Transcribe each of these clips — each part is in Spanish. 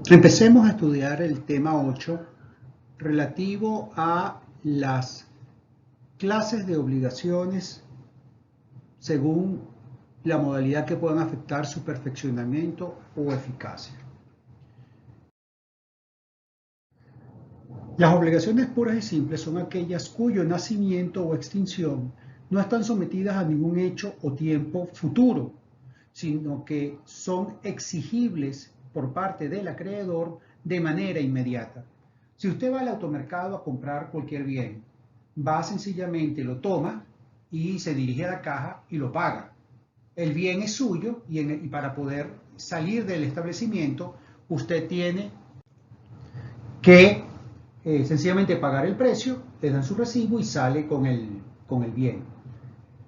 Empecemos a estudiar el tema 8 relativo a las clases de obligaciones según la modalidad que puedan afectar su perfeccionamiento o eficacia. Las obligaciones puras y simples son aquellas cuyo nacimiento o extinción no están sometidas a ningún hecho o tiempo futuro, sino que son exigibles por parte del acreedor de manera inmediata. Si usted va al automercado a comprar cualquier bien, va sencillamente, lo toma y se dirige a la caja y lo paga. El bien es suyo y para poder salir del establecimiento, usted tiene que sencillamente pagar el precio, le dan su recibo y sale con el bien.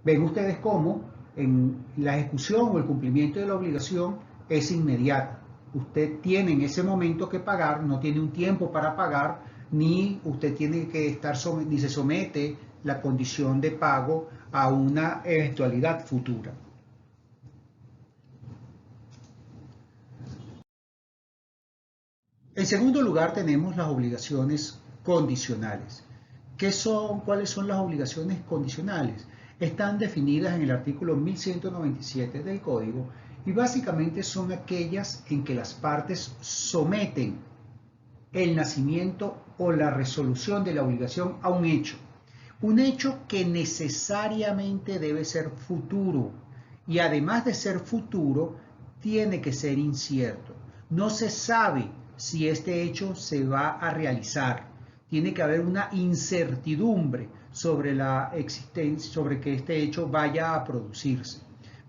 Ven ustedes cómo en la ejecución o el cumplimiento de la obligación es inmediata. Usted tiene en ese momento que pagar, no tiene un tiempo para pagar, ni usted tiene que estar, ni se somete la condición de pago a una eventualidad futura. En segundo lugar tenemos las obligaciones condicionales. ¿Qué son? ¿Cuáles son las obligaciones condicionales? Están definidas en el artículo 1197 del Código y básicamente son aquellas en que las partes someten el nacimiento o la resolución de la obligación a un hecho que necesariamente debe ser futuro y además de ser futuro tiene que ser incierto. No se sabe si este hecho se va a realizar. Tiene que haber una incertidumbre sobre la existencia, sobre que este hecho vaya a producirse.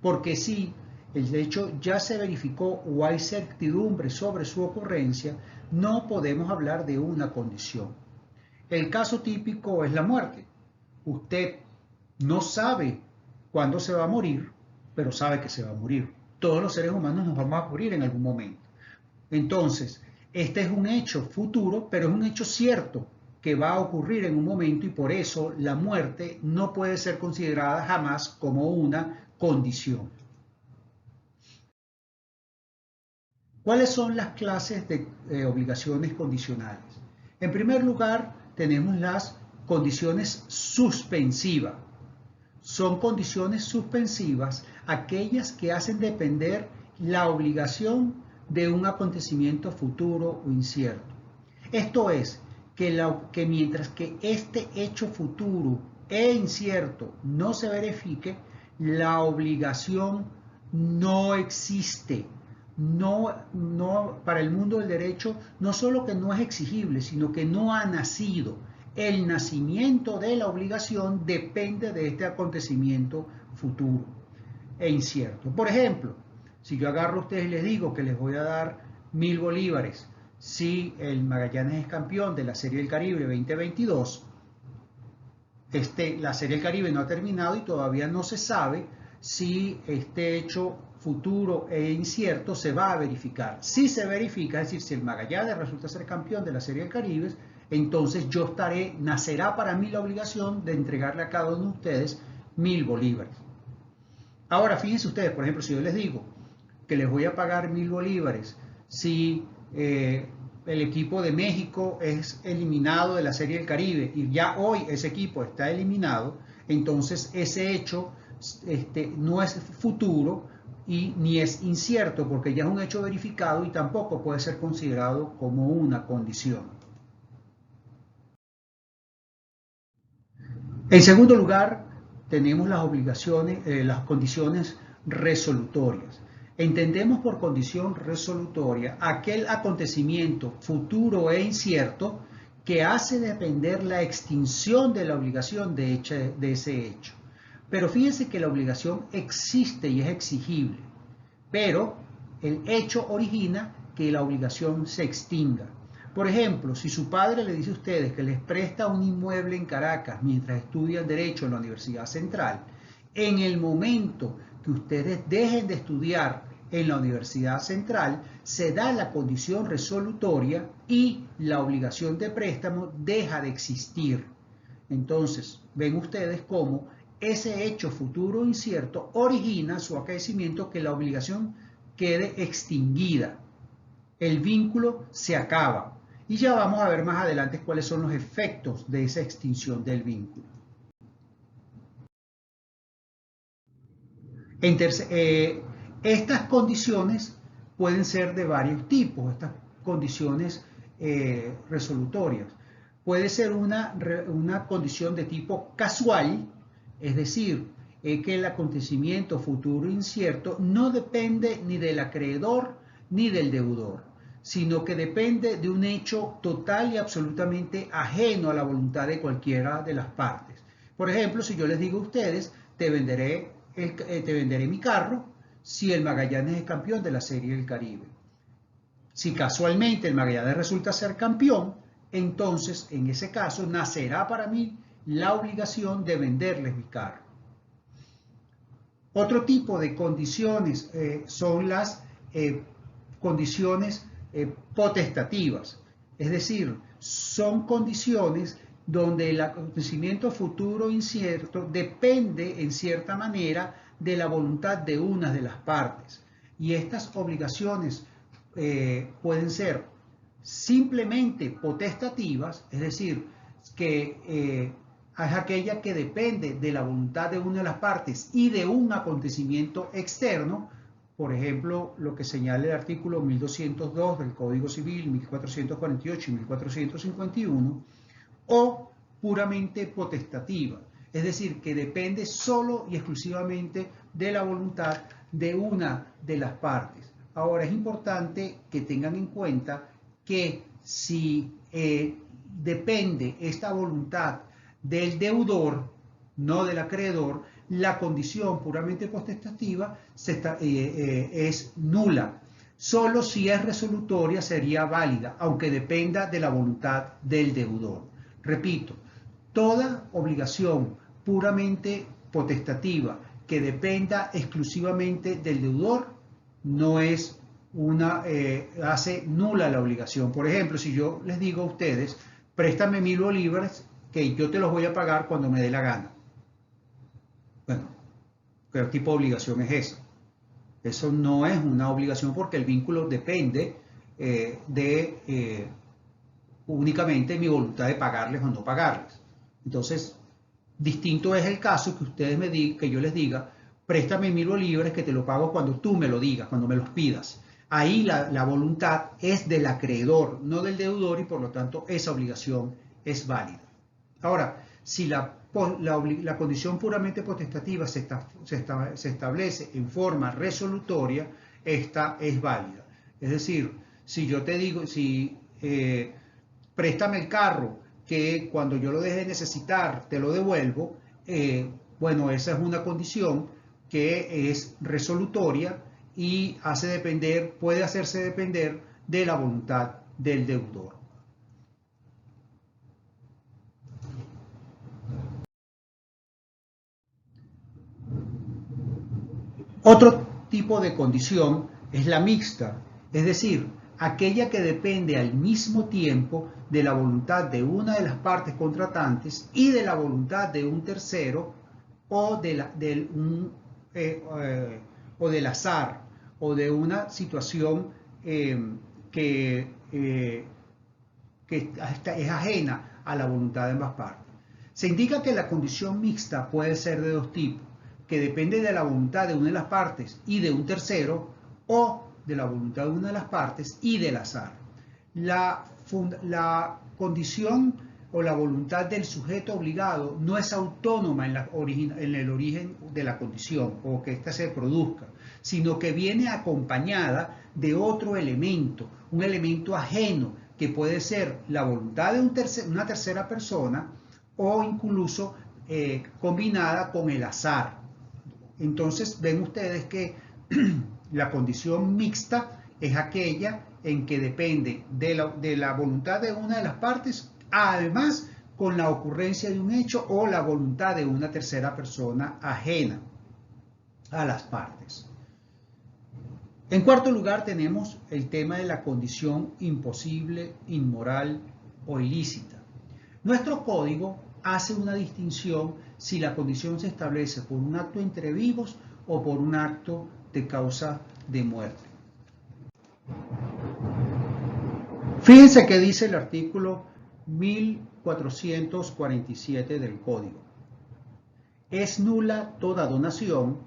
Porque si el hecho ya se verificó o hay certidumbre sobre su ocurrencia, no podemos hablar de una condición. El caso típico es la muerte. Usted no sabe cuándo se va a morir, pero sabe que se va a morir. Todos los seres humanos nos vamos a morir en algún momento. Entonces, este es un hecho futuro, pero es un hecho cierto que va a ocurrir en un momento y por eso la muerte no puede ser considerada jamás como una condición. ¿Cuáles son las clases de obligaciones condicionales? En primer lugar, tenemos las condiciones suspensivas. Son condiciones suspensivas aquellas que hacen depender la obligación de un acontecimiento futuro o incierto. Esto es, que mientras que este hecho futuro e incierto no se verifique, la obligación no existe. Para el mundo del derecho, no solo que no es exigible, sino que no ha nacido. El nacimiento de la obligación depende de este acontecimiento futuro e incierto. Por ejemplo, si yo agarro a ustedes y les digo que les voy a dar 1000 bolívares si el Magallanes es campeón de la Serie del Caribe 2022, la Serie del Caribe no ha terminado y todavía no se sabe si este hecho futuro e incierto se va a verificar. Si se verifica, es decir, si el Magallanes resulta ser campeón de la Serie del Caribe, entonces nacerá para mí la obligación de entregarle a cada uno de ustedes 1000 bolívares. Ahora, fíjense ustedes, por ejemplo, si yo les digo que les voy a pagar 1000 bolívares si el equipo de México es eliminado de la Serie del Caribe y ya hoy ese equipo está eliminado, entonces ese hecho no es futuro y ni es incierto porque ya es un hecho verificado y tampoco puede ser considerado como una condición. En segundo lugar, tenemos las obligaciones, las condiciones resolutorias. Entendemos por condición resolutoria aquel acontecimiento futuro e incierto que hace depender la extinción de la obligación de ese hecho. Pero fíjense que la obligación existe y es exigible, pero el hecho origina que la obligación se extinga. Por ejemplo, si su padre le dice a ustedes que les presta un inmueble en Caracas mientras estudian Derecho en la Universidad Central, en el momento que ustedes dejen de estudiar en la Universidad Central, se da la condición resolutoria y la obligación de préstamo deja de existir. Entonces, ven ustedes cómo ese hecho futuro incierto origina su acaecimiento que la obligación quede extinguida. el vínculo se acaba. Y ya vamos a ver más adelante cuáles son los efectos de esa extinción del vínculo. Estas condiciones pueden ser de varios tipos, estas condiciones resolutorias. Puede ser una condición de tipo casual, es decir, que el acontecimiento futuro incierto no depende ni del acreedor ni del deudor, sino que depende de un hecho total y absolutamente ajeno a la voluntad de cualquiera de las partes. Por ejemplo, si yo les digo a ustedes, te venderé mi carro si el Magallanes es campeón de la Serie del Caribe. Si casualmente el Magallanes resulta ser campeón, entonces en ese caso nacerá para mí la obligación de venderles mi carro. Otro tipo de condiciones son las condiciones potestativas, es decir, son condiciones donde el acontecimiento futuro incierto depende en cierta manera de la voluntad de una de las partes. Y estas obligaciones pueden ser simplemente potestativas, es decir, que es aquella que depende de la voluntad de una de las partes y de un acontecimiento externo, por ejemplo, lo que señala el artículo 1202 del Código Civil, 1448 y 1451, o puramente potestativa, es decir, que depende solo y exclusivamente de la voluntad de una de las partes. Ahora, es importante que tengan en cuenta que si depende esta voluntad del deudor, no del acreedor, la condición puramente potestativa es nula. Solo si es resolutoria sería válida, aunque dependa de la voluntad del deudor. Repito, toda obligación puramente potestativa que dependa exclusivamente del deudor no es hace nula la obligación. Por ejemplo, si yo les digo a ustedes, préstame 1000 bolívares que yo te los voy a pagar cuando me dé la gana. Bueno, ¿qué tipo de obligación es esa? Eso no es una obligación porque el vínculo depende únicamente de mi voluntad de pagarles o no pagarles. Entonces, distinto es el caso que ustedes que yo les diga, préstame 1000 bolívares que te lo pago cuando tú me lo digas, cuando me los pidas. Ahí la voluntad es del acreedor, no del deudor, y por lo tanto esa obligación es válida. Ahora, si la condición puramente potestativa se establece en forma resolutoria, esta es válida. Es decir, si yo te digo, préstame el carro, que cuando yo lo deje de necesitar te lo devuelvo, bueno, esa es una condición que es resolutoria y puede hacerse depender de la voluntad del deudor. Otro tipo de condición es la mixta, es decir, aquella que depende al mismo tiempo de la voluntad de una de las partes contratantes y de la voluntad de un tercero o del azar o de una situación que es ajena a la voluntad de ambas partes. Se indica que la condición mixta puede ser de dos tipos, que depende de la voluntad de una de las partes y de un tercero, o de la voluntad de una de las partes y del azar. La condición o la voluntad del sujeto obligado no es autónoma en el origen de la condición o que ésta se produzca, sino que viene acompañada de otro elemento, un elemento ajeno, que puede ser la voluntad de una tercera persona o incluso combinada con el azar. Entonces ven ustedes que la condición mixta es aquella en que depende de la voluntad de una de las partes, además con la ocurrencia de un hecho o la voluntad de una tercera persona ajena a las partes. En cuarto lugar tenemos el tema de la condición imposible, inmoral o ilícita. Nuestro código hace una distinción si la condición se establece por un acto entre vivos o por un acto de causa de muerte. Fíjense que dice el artículo 1447 del Código. Es nula toda donación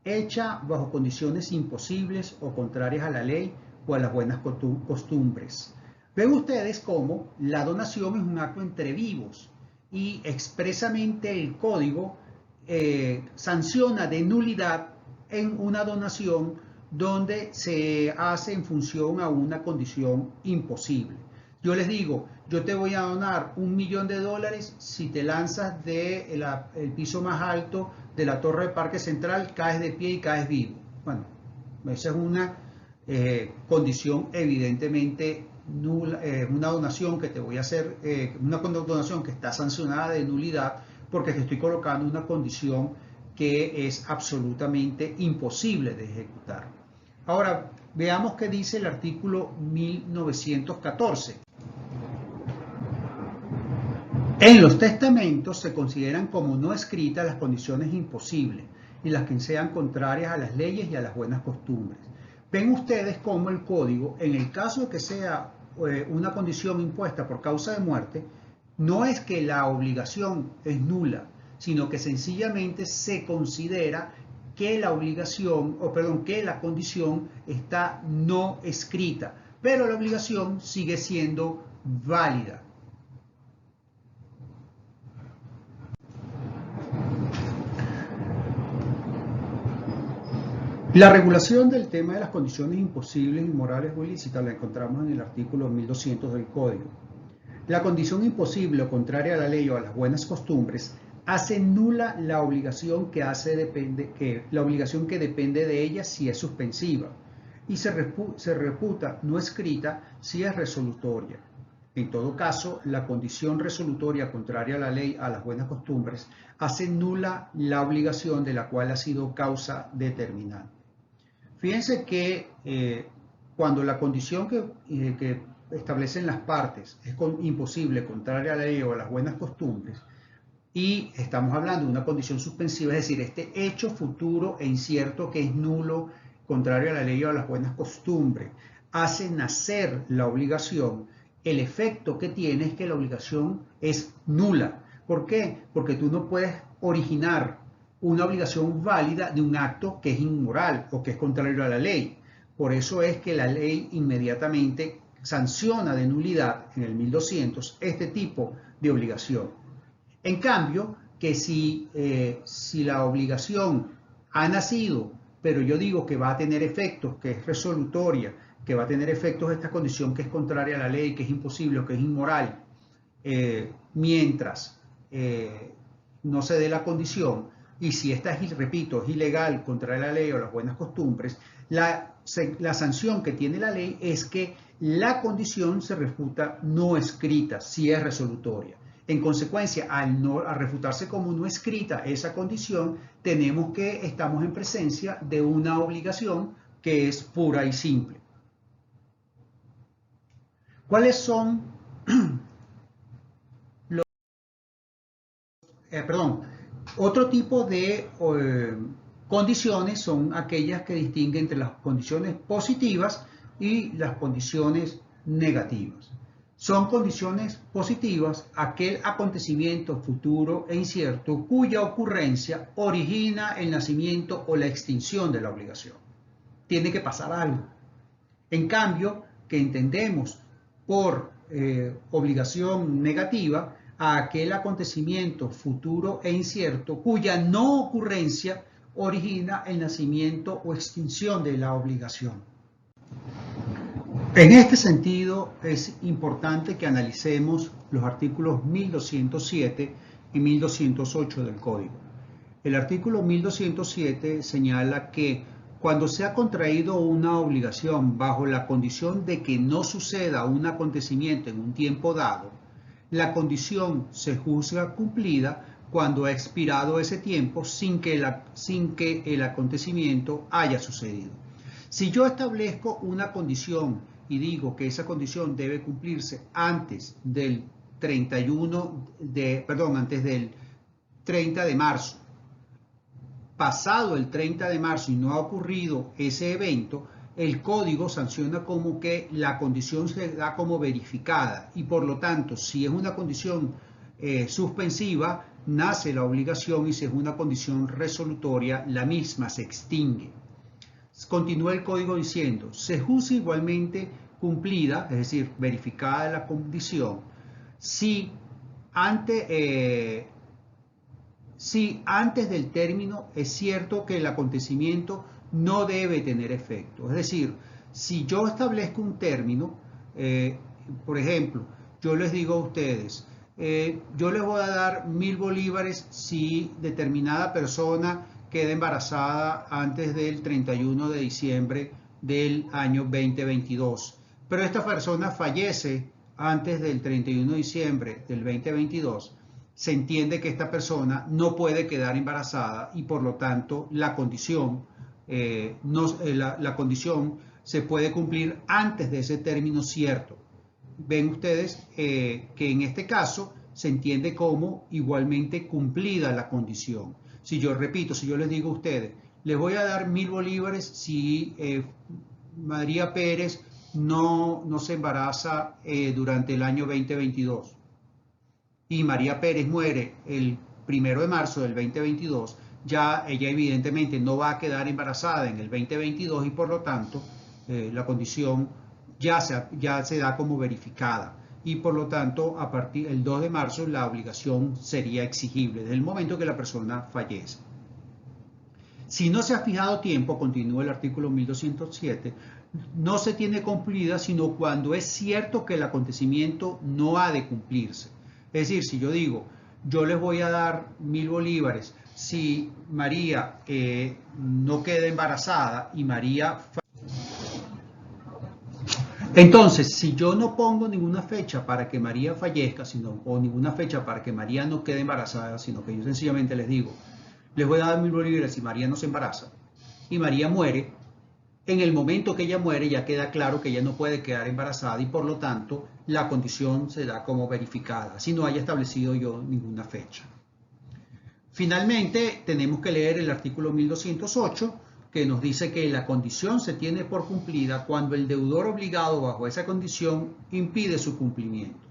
hecha bajo condiciones imposibles o contrarias a la ley o a las buenas costumbres. Ven ustedes cómo la donación es un acto entre vivos y expresamente el Código sanciona de nulidad en una donación donde se hace en función a una condición imposible. Yo les digo, yo te voy a donar $1.000.000 si te lanzas del piso más alto de la torre del Parque Central, caes de pie y caes vivo. Bueno, esa es una condición evidentemente nula, una donación que te voy a hacer, una donación que está sancionada de nulidad porque te estoy colocando una condición que es absolutamente imposible de ejecutar. Ahora, veamos qué dice el artículo 1914. En los testamentos se consideran como no escritas las condiciones imposibles y las que sean contrarias a las leyes y a las buenas costumbres. Ven ustedes cómo el Código, en el caso de que sea una condición impuesta por causa de muerte, no es que la obligación es nula, sino que sencillamente se considera que la obligación, que la condición está no escrita, pero la obligación sigue siendo válida. La regulación del tema de las condiciones imposibles, inmorales o ilícitas la encontramos en el artículo 1200 del Código. La condición imposible o contraria a la ley o a las buenas costumbres hace nula la obligación que depende de ella si es suspensiva y se reputa no escrita si es resolutoria. En todo caso, la condición resolutoria contraria a la ley, a las buenas costumbres, hace nula la obligación de la cual ha sido causa determinante. Fíjense que cuando la condición que establecen las partes es imposible, contraria a la ley o a las buenas costumbres, y estamos hablando de una condición suspensiva, es decir, este hecho futuro e incierto que es nulo, contrario a la ley o a las buenas costumbres, hace nacer la obligación, el efecto que tiene es que la obligación es nula. ¿Por qué? Porque tú no puedes originar una obligación válida de un acto que es inmoral o que es contrario a la ley. Por eso es que la ley inmediatamente sanciona de nulidad en el 1200 este tipo de obligación. En cambio, que si la obligación ha nacido, pero yo digo que va a tener efectos, que es resolutoria, que va a tener efectos de esta condición que es contraria a la ley, que es imposible o que es inmoral, mientras no se dé la condición, y si esta es, repito, es ilegal, contraria a la ley o las buenas costumbres, la sanción que tiene la ley es que la condición se refuta no escrita, si es resolutoria. En consecuencia, al refutarse como no escrita esa condición, estamos en presencia de una obligación que es pura y simple. ¿Cuáles son los... Otro tipo de condiciones son aquellas que distinguen entre las condiciones positivas y las condiciones negativas. Son condiciones positivas aquel acontecimiento futuro e incierto cuya ocurrencia origina el nacimiento o la extinción de la obligación. Tiene que pasar algo. En cambio, que entendemos por obligación negativa a aquel acontecimiento futuro e incierto cuya no ocurrencia origina el nacimiento o extinción de la obligación. En este sentido, es importante que analicemos los artículos 1207 y 1208 del Código. El artículo 1207 señala que cuando se ha contraído una obligación bajo la condición de que no suceda un acontecimiento en un tiempo dado, la condición se juzga cumplida cuando ha expirado ese tiempo sin que el acontecimiento haya sucedido. Si yo establezco una condición y digo que esa condición debe cumplirse antes del 30 de marzo, pasado el 30 de marzo y no ha ocurrido ese evento, el código sanciona como que la condición se da como verificada y por lo tanto, si es una condición suspensiva, nace la obligación y si es una condición resolutoria, la misma se extingue. Continúa el código diciendo, se juzga igualmente cumplida, es decir, verificada la condición, si antes del término es cierto que el acontecimiento no debe tener efecto. Es decir, si yo establezco un término, por ejemplo, yo les digo a ustedes, yo les voy a dar 1000 bolívares si determinada persona queda embarazada antes del 31 de diciembre del año 2022. Pero esta persona fallece antes del 31 de diciembre del 2022. Se entiende que esta persona no puede quedar embarazada y por lo tanto la condición, la condición se puede cumplir antes de ese término cierto. Ven ustedes que en este caso se entiende como igualmente cumplida la condición. Si yo repito, si yo les digo a ustedes, les voy a dar 1000 bolívares si María Pérez no se embaraza durante el año 2022 y María Pérez muere el 1 de marzo del 2022, ya ella evidentemente no va a quedar embarazada en el 2022 y por lo tanto la condición ya se da como verificada y por lo tanto a partir del 2 de marzo la obligación sería exigible desde el momento que la persona fallece. Si no se ha fijado tiempo, continúa el artículo 1207, no se tiene cumplida sino cuando es cierto que el acontecimiento no ha de cumplirse. Es decir, si yo digo, yo les voy a dar 1000 bolívares si María no queda embarazada y María entonces, si yo no pongo ninguna fecha para que María fallezca, o ninguna fecha para que María no quede embarazada, sino que yo sencillamente les digo, les voy a dar 1000 bolívares si María no se embaraza y María muere, en el momento que ella muere ya queda claro que ella no puede quedar embarazada y por lo tanto la condición se da como verificada, si no haya establecido yo ninguna fecha. Finalmente, tenemos que leer el artículo 1208, que nos dice que la condición se tiene por cumplida cuando el deudor obligado bajo esa condición impide su cumplimiento.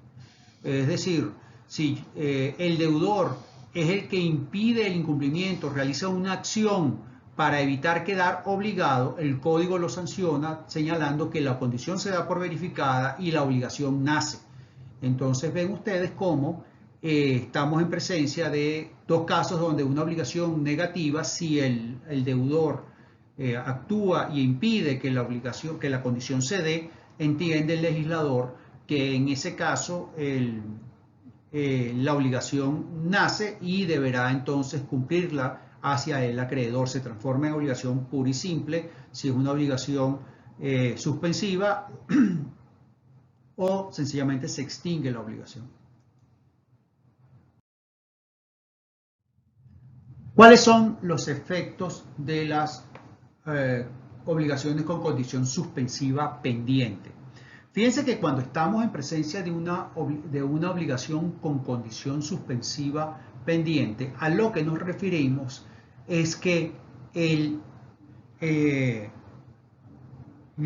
Es decir, si el deudor es el que impide el incumplimiento, realiza una acción para evitar quedar obligado, el código lo sanciona señalando que la condición se da por verificada y la obligación nace. Entonces ven ustedes cómo estamos en presencia de dos casos donde una obligación negativa, si el deudor actúa y impide que la condición se dé, entiende el legislador que en ese caso la obligación nace y deberá entonces cumplirla hacia el acreedor. Se transforma en obligación pura y simple si es una obligación suspensiva o sencillamente se extingue la obligación. ¿Cuáles son los efectos de las obligaciones con condición suspensiva pendiente? Fíjense que cuando estamos en presencia de una obligación con condición suspensiva pendiente, a lo que nos referimos es que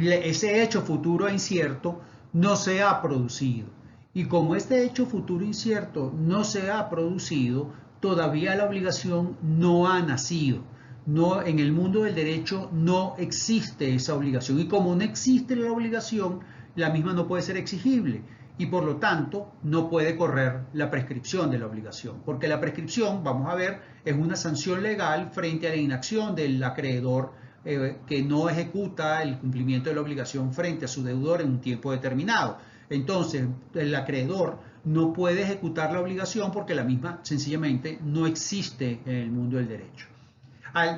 ese hecho futuro e incierto no se ha producido. Y como este hecho futuro incierto no se ha producido, todavía la obligación no ha nacido. No, en el mundo del derecho no existe esa obligación y como no existe la obligación, la misma no puede ser exigible y por lo tanto no puede correr la prescripción de la obligación, porque la prescripción, vamos a ver, es una sanción legal frente a la inacción del acreedor que no ejecuta el cumplimiento de la obligación frente a su deudor en un tiempo determinado. Entonces, el acreedor no puede ejecutar la obligación porque la misma sencillamente no existe en el mundo del derecho.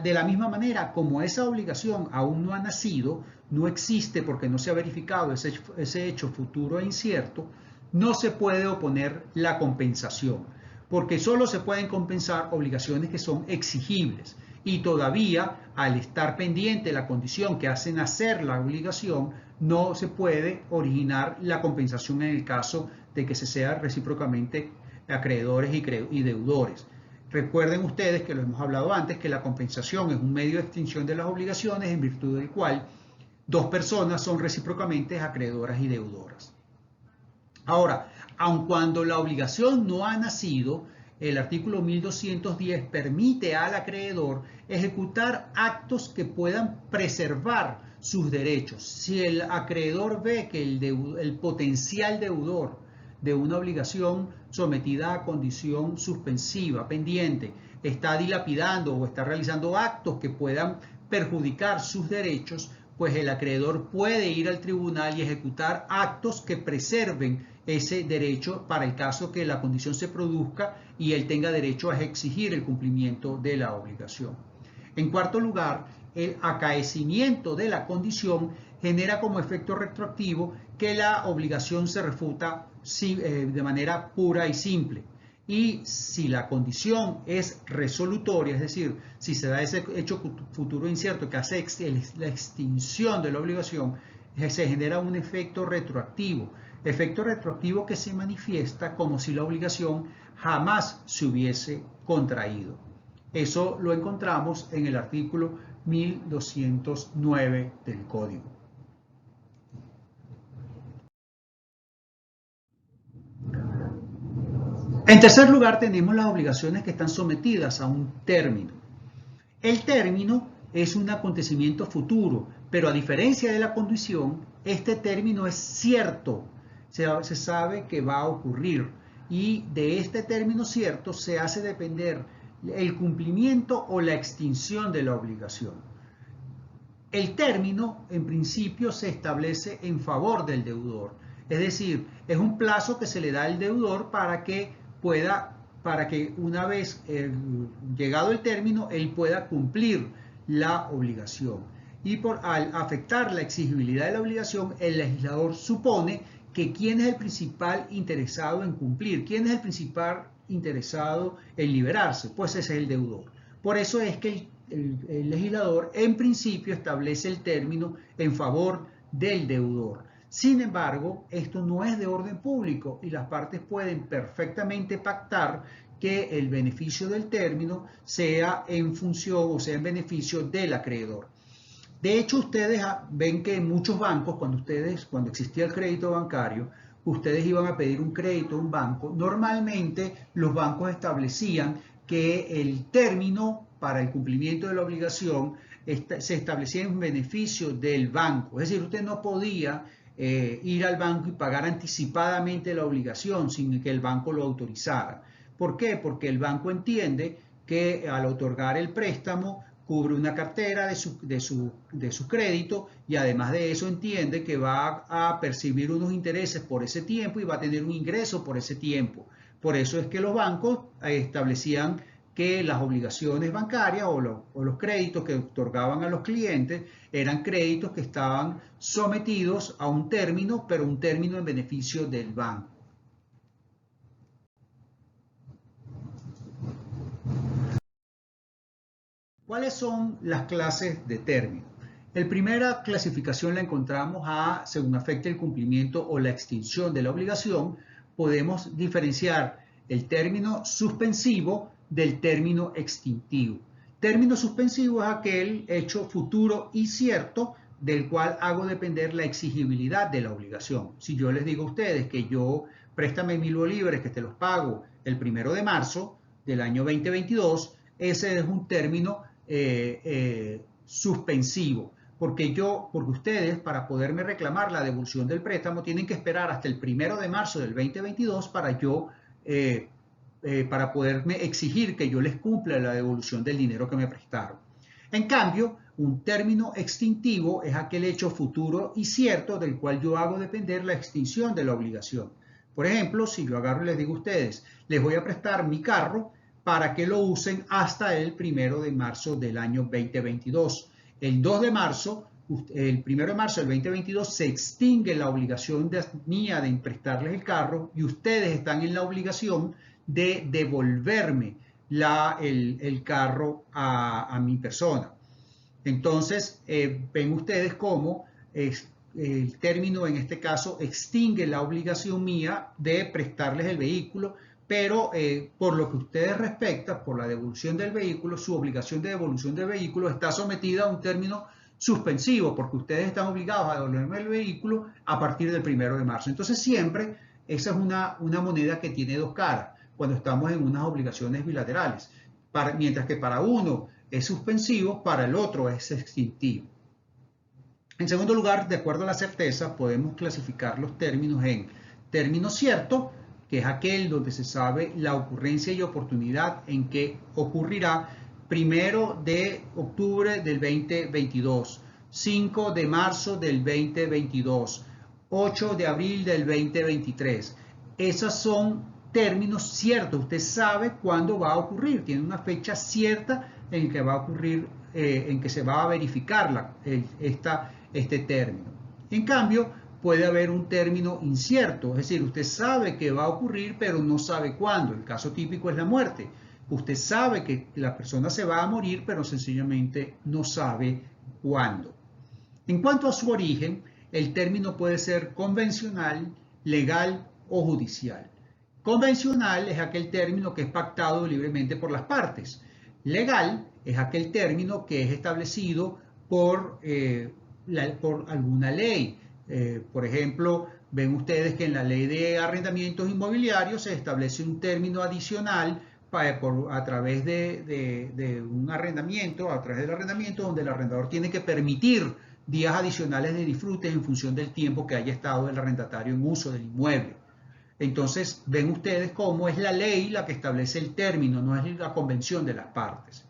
De la misma manera, como esa obligación aún no ha nacido, no existe porque no se ha verificado ese hecho futuro e incierto, no se puede oponer la compensación, porque solo se pueden compensar obligaciones que son exigibles y todavía al estar pendiente la condición que hace nacer la obligación, no se puede originar la compensación en el caso de que se sean recíprocamente acreedores y deudores. Recuerden ustedes que lo hemos hablado antes, que la compensación es un medio de extinción de las obligaciones en virtud del cual dos personas son recíprocamente acreedoras y deudoras. Ahora, aun cuando la obligación no ha nacido, el artículo 1210 permite al acreedor ejecutar actos que puedan preservar sus derechos. Si el acreedor ve que el potencial deudor de una obligación sometida a condición suspensiva, pendiente, está dilapidando o está realizando actos que puedan perjudicar sus derechos, pues el acreedor puede ir al tribunal y ejecutar actos que preserven ese derecho para el caso que la condición se produzca y él tenga derecho a exigir el cumplimiento de la obligación. En cuarto lugar, el acaecimiento de la condición genera como efecto retroactivo que la obligación se refuta de manera pura y simple. Y si la condición es resolutoria, es decir, si se da ese hecho futuro incierto que hace la extinción de la obligación, se genera un efecto retroactivo que se manifiesta como si la obligación jamás se hubiese contraído. Eso lo encontramos en el artículo 1209 del Código. En tercer lugar, tenemos las obligaciones que están sometidas a un término. El término es un acontecimiento futuro, pero a diferencia de la condición, este término es cierto. Se sabe que va a ocurrir y de este término cierto se hace depender el cumplimiento o la extinción de la obligación. El término, en principio, se establece en favor del deudor. Es decir, es un plazo que se le da al deudor para que una vez llegado el término, él pueda cumplir la obligación. Y al afectar la exigibilidad de la obligación, el legislador supone que quién es el principal interesado en cumplir, quién es el principal interesado en liberarse, pues ese es el deudor. Por eso es que el legislador en principio establece el término en favor del deudor. Sin embargo, esto no es de orden público y las partes pueden perfectamente pactar que el beneficio del término sea en función o sea en beneficio del acreedor. De hecho, ustedes ven que en muchos bancos, cuando existía el crédito bancario, ustedes iban a pedir un crédito a un banco. Normalmente los bancos establecían que el término para el cumplimiento de la obligación se establecía en beneficio del banco. Es decir, usted no podía ir al banco y pagar anticipadamente la obligación sin que el banco lo autorizara. ¿Por qué? Porque el banco entiende que al otorgar el préstamo cubre una cartera de su crédito y además de eso entiende que va a percibir unos intereses por ese tiempo y va a tener un ingreso por ese tiempo. Por eso es que los bancos establecían que las obligaciones bancarias o los créditos que otorgaban a los clientes eran créditos que estaban sometidos a un término, pero un término en beneficio del banco. ¿Cuáles son las clases de término? La primera clasificación la encontramos según afecte el cumplimiento o la extinción de la obligación, podemos diferenciar el término suspensivo del término extintivo. Término suspensivo es aquel hecho futuro y cierto del cual hago depender la exigibilidad de la obligación. Si yo les digo a ustedes que préstame 1000 bolívares que te los pago el 1 de marzo del año 2022, ese es un término suspensivo, porque ustedes para poderme reclamar la devolución del préstamo tienen que esperar hasta el 1 de marzo del 2022 para poderme exigir que yo les cumpla la devolución del dinero que me prestaron. En cambio, un término extintivo es aquel hecho futuro y cierto del cual yo hago depender la extinción de la obligación. Por ejemplo, si yo agarro y les digo a ustedes, les voy a prestar mi carro para que lo usen hasta el 1 de marzo del año 2022. El 1 de marzo del 2022 se extingue la obligación mía de prestarles el carro y ustedes están en la obligación de devolverme el carro a mi persona. Entonces, ven ustedes cómo el término en este caso extingue la obligación mía de prestarles el vehículo, pero por lo que ustedes respecta, por la devolución del vehículo, su obligación de devolución del vehículo está sometida a un término suspensivo, porque ustedes están obligados a devolverme el vehículo a partir del 1 de marzo. Entonces siempre esa es una moneda que tiene dos caras cuando estamos en unas obligaciones bilaterales. Mientras que para uno es suspensivo, para el otro es extintivo. En segundo lugar, de acuerdo a la certeza, podemos clasificar los términos en término cierto, que es aquel donde se sabe la ocurrencia y oportunidad en que ocurrirá 1 de octubre del 2022, 5 de marzo del 2022, 8 de abril del 2023. Esos son términos ciertos. Usted sabe cuándo va a ocurrir, tiene una fecha cierta en que va a ocurrir, en que se va a verificar este término. En cambio, puede haber un término incierto, es decir, usted sabe que va a ocurrir, pero no sabe cuándo. El caso típico es la muerte. Usted sabe que la persona se va a morir, pero sencillamente no sabe cuándo. En cuanto a su origen, el término puede ser convencional, legal o judicial. Convencional es aquel término que es pactado libremente por las partes. Legal es aquel término que es establecido por alguna ley. Por ejemplo, ven ustedes que en la ley de arrendamientos inmobiliarios se establece un término adicional a través de un arrendamiento, a través del arrendamiento, donde el arrendador tiene que permitir días adicionales de disfrute en función del tiempo que haya estado el arrendatario en uso del inmueble. Entonces, ven ustedes cómo es la ley la que establece el término, no es la convención de las partes.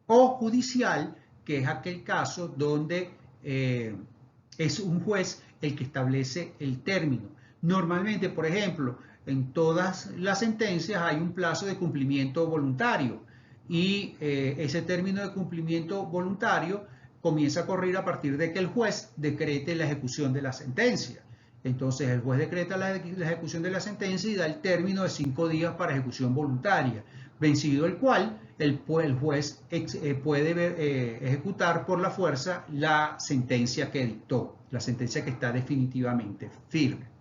O judicial, que es aquel caso donde es un juez el que establece el término. Normalmente, por ejemplo, en todas las sentencias hay un plazo de cumplimiento voluntario y ese término de cumplimiento voluntario comienza a correr a partir de que el juez decrete la ejecución de la sentencia. Entonces el juez decreta la ejecución de la sentencia y da el término de 5 días para ejecución voluntaria, vencido el cual el juez puede ejecutar por la fuerza la sentencia que dictó, la sentencia que está definitivamente firme.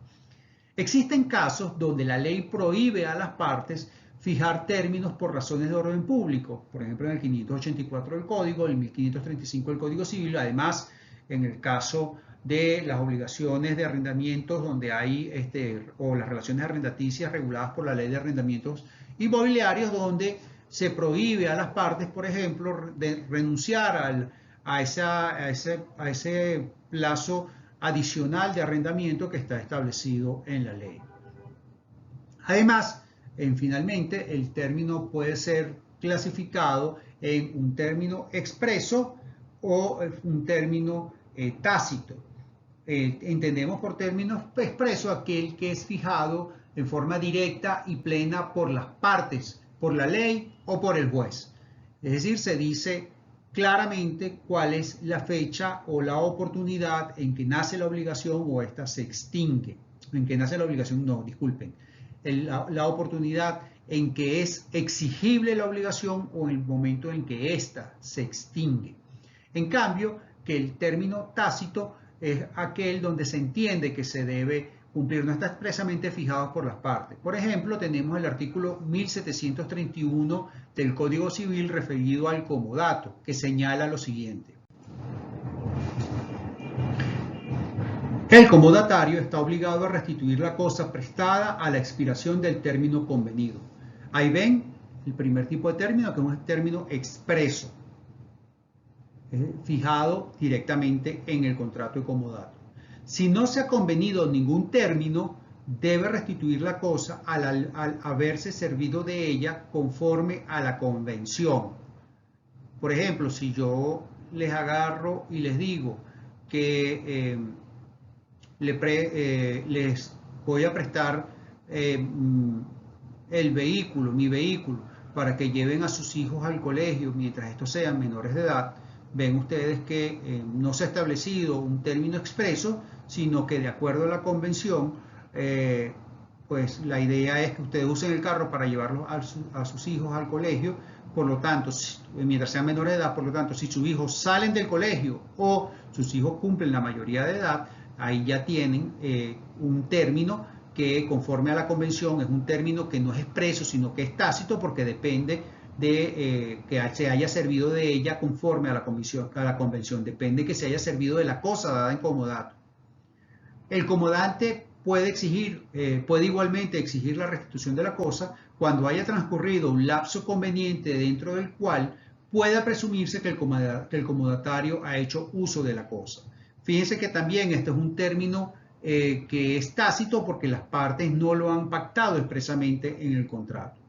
Existen casos donde la ley prohíbe a las partes fijar términos por razones de orden público, por ejemplo en el 584 del Código, el 1535 del Código Civil, además en el caso de las obligaciones de arrendamientos donde hay o las relaciones arrendaticias reguladas por la ley de arrendamientos inmobiliarios, donde se prohíbe a las partes, por ejemplo, de renunciar a ese plazo adicional de arrendamiento que está establecido en la ley. Además, finalmente, el término puede ser clasificado en un término expreso o un término tácito. Entendemos por término expreso aquel que es fijado en forma directa y plena por las partes, por la ley o por el juez. Es decir, se dice claramente cuál es la fecha o la oportunidad en que nace la obligación o esta se extingue. En que nace la obligación, no, disculpen. La oportunidad en que es exigible la obligación o el momento en que ésta se extingue. En cambio, que el término tácito es aquel donde se entiende que se debe cumplir, no está expresamente fijado por las partes. Por ejemplo, tenemos el artículo 1731 del Código Civil referido al comodato, que señala lo siguiente. El comodatario está obligado a restituir la cosa prestada a la expiración del término convenido. Ahí ven el primer tipo de término, que es un término expreso, fijado directamente en el contrato de comodato. Si no se ha convenido ningún término, debe restituir la cosa al haberse servido de ella conforme a la convención. Por ejemplo, si yo les agarro y les digo que les voy a prestar mi vehículo, para que lleven a sus hijos al colegio mientras estos sean menores de edad, ven ustedes que no se ha establecido un término expreso, sino que de acuerdo a la convención, pues la idea es que ustedes usen el carro para llevarlos a sus hijos al colegio. Por lo tanto, mientras sean menores de edad, por lo tanto, si sus hijos salen del colegio o sus hijos cumplen la mayoría de edad, ahí ya tienen un término que conforme a la convención es un término que no es expreso, sino que es tácito, porque depende de que se haya servido de ella conforme a la convención, depende que se haya servido de la cosa dada en comodato. El comodante puede igualmente exigir la restitución de la cosa cuando haya transcurrido un lapso conveniente dentro del cual pueda presumirse que el comodatario ha hecho uso de la cosa. Fíjense que también este es un término que es tácito porque las partes no lo han pactado expresamente en el contrato.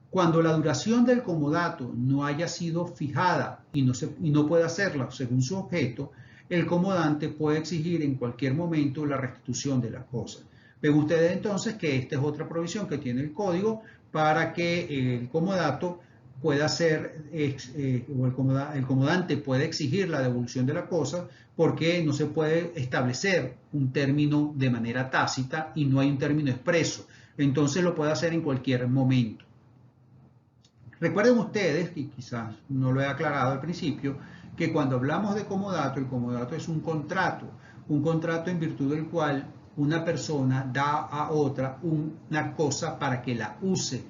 Cuando la duración del comodato no haya sido fijada y no pueda hacerla según su objeto, el comodante puede exigir en cualquier momento la restitución de la cosa. Ven ustedes entonces que esta es otra provisión que tiene el código para que el comodato pueda ser, o el comodante puede exigir la devolución de la cosa porque no se puede establecer un término de manera tácita y no hay un término expreso. Entonces lo puede hacer en cualquier momento. Recuerden ustedes, y quizás no lo he aclarado al principio, que cuando hablamos de comodato, el comodato es un contrato en virtud del cual una persona da a otra una cosa para que la use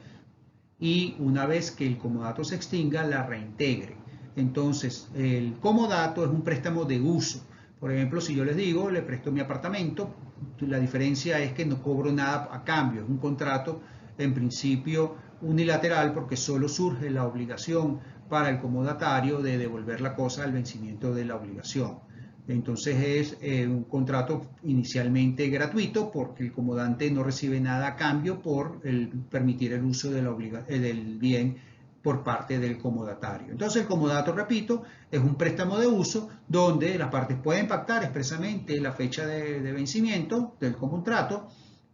y una vez que el comodato se extinga, la reintegre. Entonces, el comodato es un préstamo de uso. Por ejemplo, si yo les digo, le presto mi apartamento, la diferencia es que no cobro nada a cambio, es un contrato en principio unilateral porque solo surge la obligación para el comodatario de devolver la cosa al vencimiento de la obligación. Entonces es un contrato inicialmente gratuito porque el comodante no recibe nada a cambio por permitir el uso del bien por parte del comodatario. Entonces el comodato, repito, es un préstamo de uso donde las partes pueden pactar expresamente la fecha de vencimiento del contrato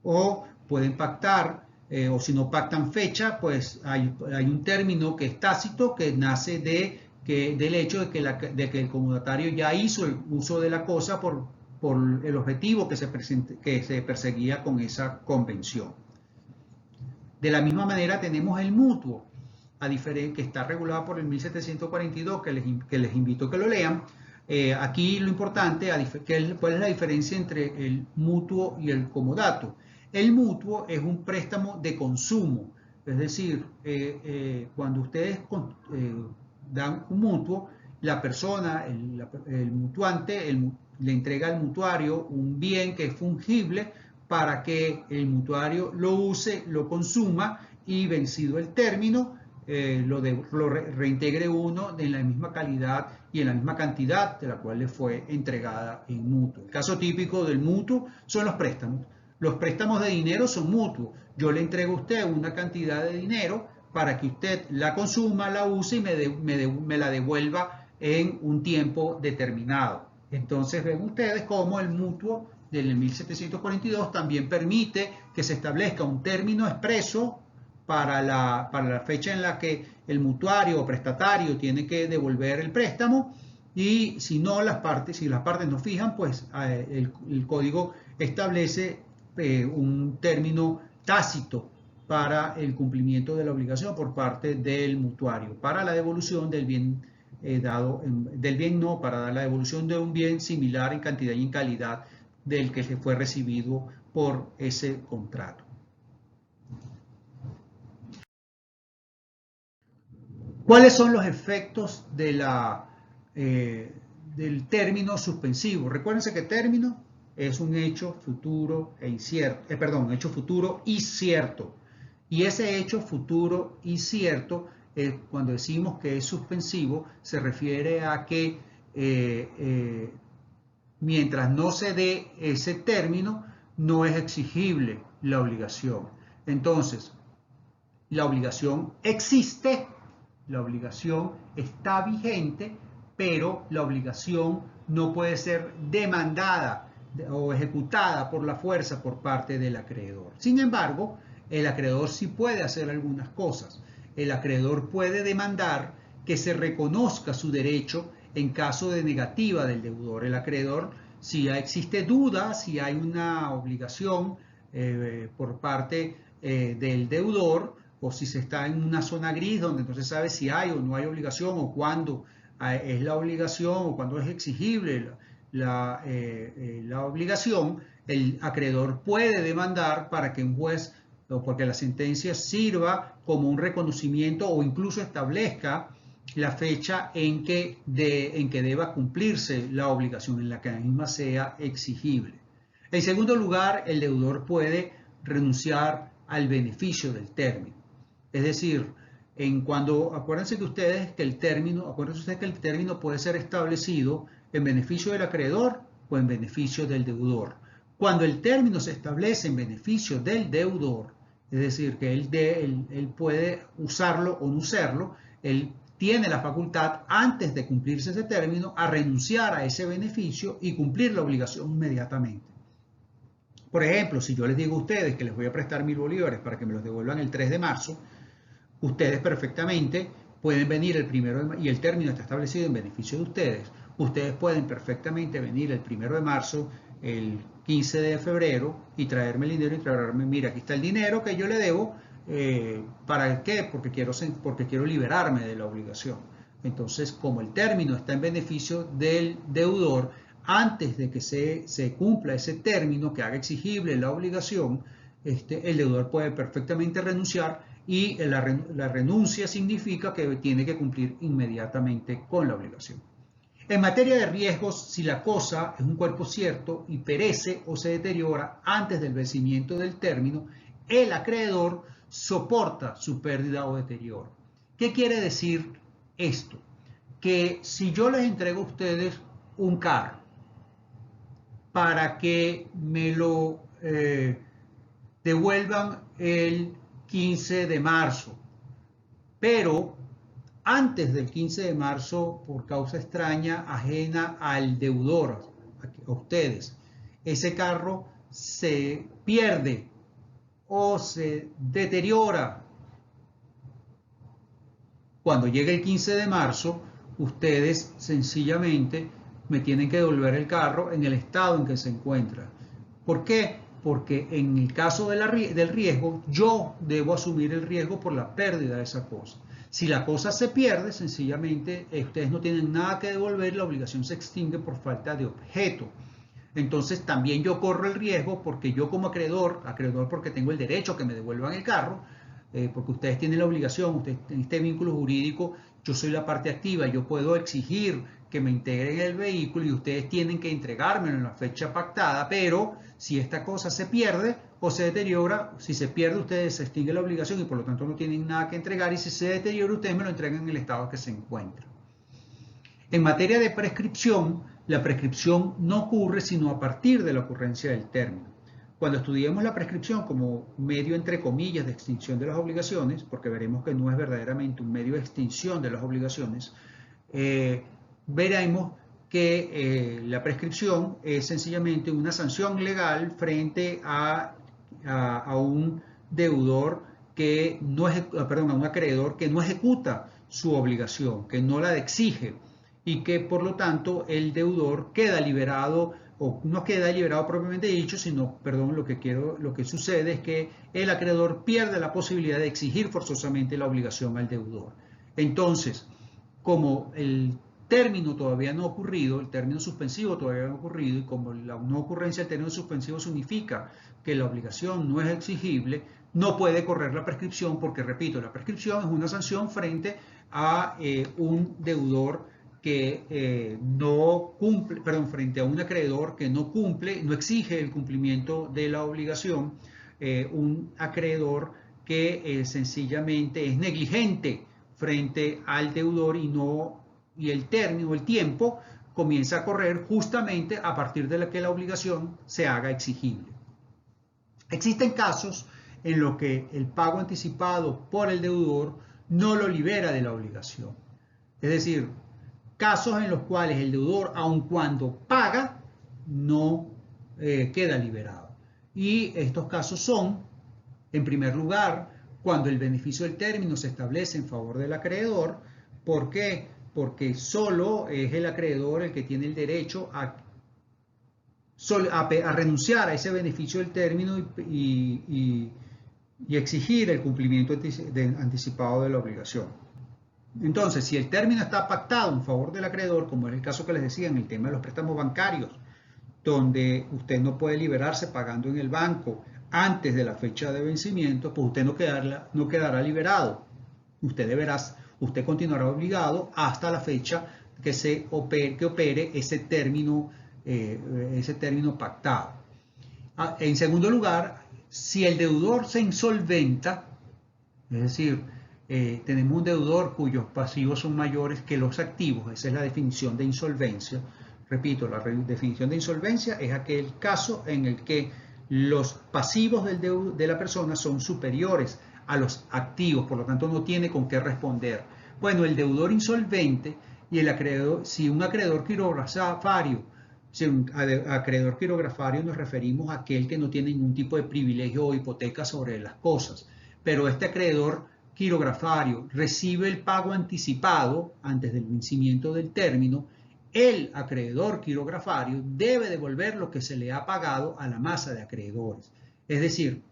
o pueden pactar o si no pactan fecha, pues hay un término que es tácito, que nace del hecho de que el comodatario ya hizo el uso de la cosa por el objetivo que se perseguía con esa convención. De la misma manera tenemos el mutuo, que está regulado por el 1742, que les invito a que lo lean. Aquí lo importante, ¿cuál es la diferencia entre el mutuo y el comodato? El mutuo es un préstamo de consumo, es decir, cuando ustedes dan un mutuo, la persona, el mutuante, le entrega al mutuario un bien que es fungible para que el mutuario lo use, lo consuma y vencido el término, lo reintegre uno en la misma calidad y en la misma cantidad de la cual le fue entregada en mutuo. El caso típico del mutuo son los préstamos. Los préstamos de dinero son mutuos. Yo le entrego a usted una cantidad de dinero para que usted la consuma, la use y me la devuelva en un tiempo determinado. Entonces ven ustedes cómo el mutuo del 1742 también permite que se establezca un término expreso para la fecha en la que el mutuario o prestatario tiene que devolver el préstamo y si las partes no fijan, pues el código establece un término tácito para el cumplimiento de la obligación por parte del mutuario, para la devolución del bien para dar la devolución de un bien similar en cantidad y en calidad del que se fue recibido por ese contrato. ¿Cuáles son los efectos del término suspensivo? Recuérdense que término es un hecho futuro hecho futuro y cierto. Y ese hecho futuro y cierto, cuando decimos que es suspensivo, se refiere a que mientras no se dé ese término, no es exigible la obligación. Entonces, la obligación existe, la obligación está vigente, pero la obligación no puede ser demandada o ejecutada por la fuerza por parte del acreedor. Sin embargo, el acreedor sí puede hacer algunas cosas. El acreedor puede demandar que se reconozca su derecho en caso de negativa del deudor. El acreedor, si existe duda, si hay una obligación por parte del deudor, o si se está en una zona gris donde entonces sabe si hay o no hay obligación, o cuándo es la obligación, o cuándo es exigible la obligación, el acreedor puede demandar para que un juez o porque la sentencia sirva como un reconocimiento o incluso establezca la fecha en que deba cumplirse la obligación, en la que la misma sea exigible. En segundo lugar, el deudor puede renunciar al beneficio del término. Es decir, acuérdense ustedes que el término puede ser establecido en beneficio del acreedor o en beneficio del deudor. Cuando el término se establece en beneficio del deudor, es decir, que él puede usarlo o no usarlo, él tiene la facultad, antes de cumplirse ese término, a renunciar a ese beneficio y cumplir la obligación inmediatamente. Por ejemplo, si yo les digo a ustedes que les voy a prestar 1000 bolívares para que me los devuelvan el 3 de marzo, ustedes perfectamente pueden venir el 1 de marzo, y el término está establecido en beneficio de ustedes. Ustedes pueden perfectamente venir el 1 de marzo, el 15 de febrero, y traerme el dinero y traerme, mira, aquí está el dinero que yo le debo. ¿Para qué? Porque quiero liberarme de la obligación. Entonces, como el término está en beneficio del deudor, antes de que se cumpla ese término que haga exigible la obligación, el deudor puede perfectamente renunciar, y la renuncia significa que tiene que cumplir inmediatamente con la obligación. En materia de riesgos, si la cosa es un cuerpo cierto y perece o se deteriora antes del vencimiento del término, el acreedor soporta su pérdida o deterioro. ¿Qué quiere decir esto? Que si yo les entrego a ustedes un carro para que me lo devuelvan el 15 de marzo, pero antes del 15 de marzo, por causa extraña, ajena al deudor, a ustedes, ese carro se pierde o se deteriora, cuando llegue el 15 de marzo, ustedes sencillamente me tienen que devolver el carro en el estado en que se encuentra. ¿Por qué? Porque en el caso del riesgo, yo debo asumir el riesgo por la pérdida de esa cosa. Si la cosa se pierde, sencillamente ustedes no tienen nada que devolver, la obligación se extingue por falta de objeto. Entonces también yo corro el riesgo, porque yo como acreedor porque tengo el derecho a que me devuelvan el carro, porque ustedes tienen la obligación, ustedes en este vínculo jurídico, yo soy la parte activa, yo puedo exigir que me integren el vehículo y ustedes tienen que entregármelo en la fecha pactada, pero si esta cosa se pierde o se deteriora, si se pierde ustedes se extingue la obligación y por lo tanto no tienen nada que entregar, y si se deteriora ustedes me lo entregan en el estado que se encuentra. En materia de prescripción, la prescripción no ocurre sino a partir de la ocurrencia del término. Cuando estudiemos la prescripción como medio, entre comillas, de extinción de las obligaciones, porque veremos que no es verdaderamente un medio de extinción de las obligaciones, veremos que la prescripción es sencillamente una sanción legal frente a un deudor que no a un acreedor que no ejecuta su obligación, que no la exige, y que por lo tanto el deudor queda liberado, o no queda liberado propiamente dicho, sino, lo que sucede es que el acreedor pierde la posibilidad de exigir forzosamente la obligación al deudor. Entonces, como el término todavía no ha ocurrido, el término suspensivo todavía no ha ocurrido, y como la no ocurrencia del término suspensivo significa que la obligación no es exigible, no puede correr la prescripción, porque, repito, la prescripción es una sanción frente a un deudor que no cumple, frente a un acreedor que no cumple, no exige el cumplimiento de la obligación, un acreedor que sencillamente es negligente frente al deudor, y el término, el tiempo, comienza a correr justamente a partir de que la obligación se haga exigible. Existen casos en los que el pago anticipado por el deudor no lo libera de la obligación. Es decir, casos en los cuales el deudor, aun cuando paga, no queda liberado. Y estos casos son, en primer lugar, cuando el beneficio del término se establece en favor del acreedor. ¿Por qué? Porque solo es el acreedor el que tiene el derecho a renunciar a ese beneficio del término y exigir el cumplimiento anticipado de la obligación. Entonces, si el término está pactado en favor del acreedor, como es el caso que les decía en el tema de los préstamos bancarios, donde usted no puede liberarse pagando en el banco antes de la fecha de vencimiento, pues usted no quedará liberado. Usted continuará obligado hasta la fecha que opere ese término pactado. En segundo lugar, si el deudor se insolventa, es decir, tenemos un deudor cuyos pasivos son mayores que los activos, esa es la definición de insolvencia. Repito, la definición de insolvencia es aquel caso en el que los pasivos de la persona son superiores a los activos, por lo tanto no tiene con qué responder. Bueno, el deudor insolvente y el acreedor, si un acreedor quirografario, nos referimos a aquel que no tiene ningún tipo de privilegio o hipoteca sobre las cosas, pero este acreedor quirografario recibe el pago anticipado antes del vencimiento del término, el acreedor quirografario debe devolver lo que se le ha pagado a la masa de acreedores. Es decir,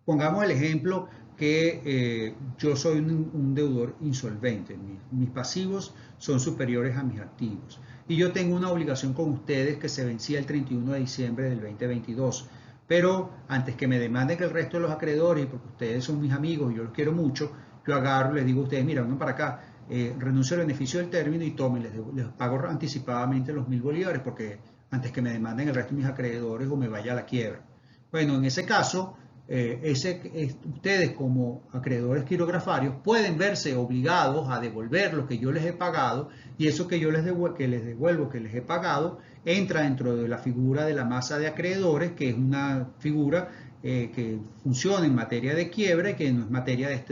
pongamos el ejemplo que yo soy un deudor insolvente, mis pasivos son superiores a mis activos y yo tengo una obligación con ustedes que se vencía el 31 de diciembre del 2022. Pero antes que me demanden que el resto de los acreedores, porque ustedes son mis amigos y yo los quiero mucho, yo agarro y les digo a ustedes, mira, vengan para acá, renuncio al beneficio del término y tomen, les pago anticipadamente los 1000 bolívares, porque antes que me demanden el resto de mis acreedores o me vaya a la quiebra. Bueno, en ese caso, ustedes como acreedores quirografarios pueden verse obligados a devolver lo que yo les he pagado, y eso que yo les devuelvo, que les he pagado, entra dentro de la figura de la masa de acreedores, que es una figura que funciona en materia de quiebra y que no es materia de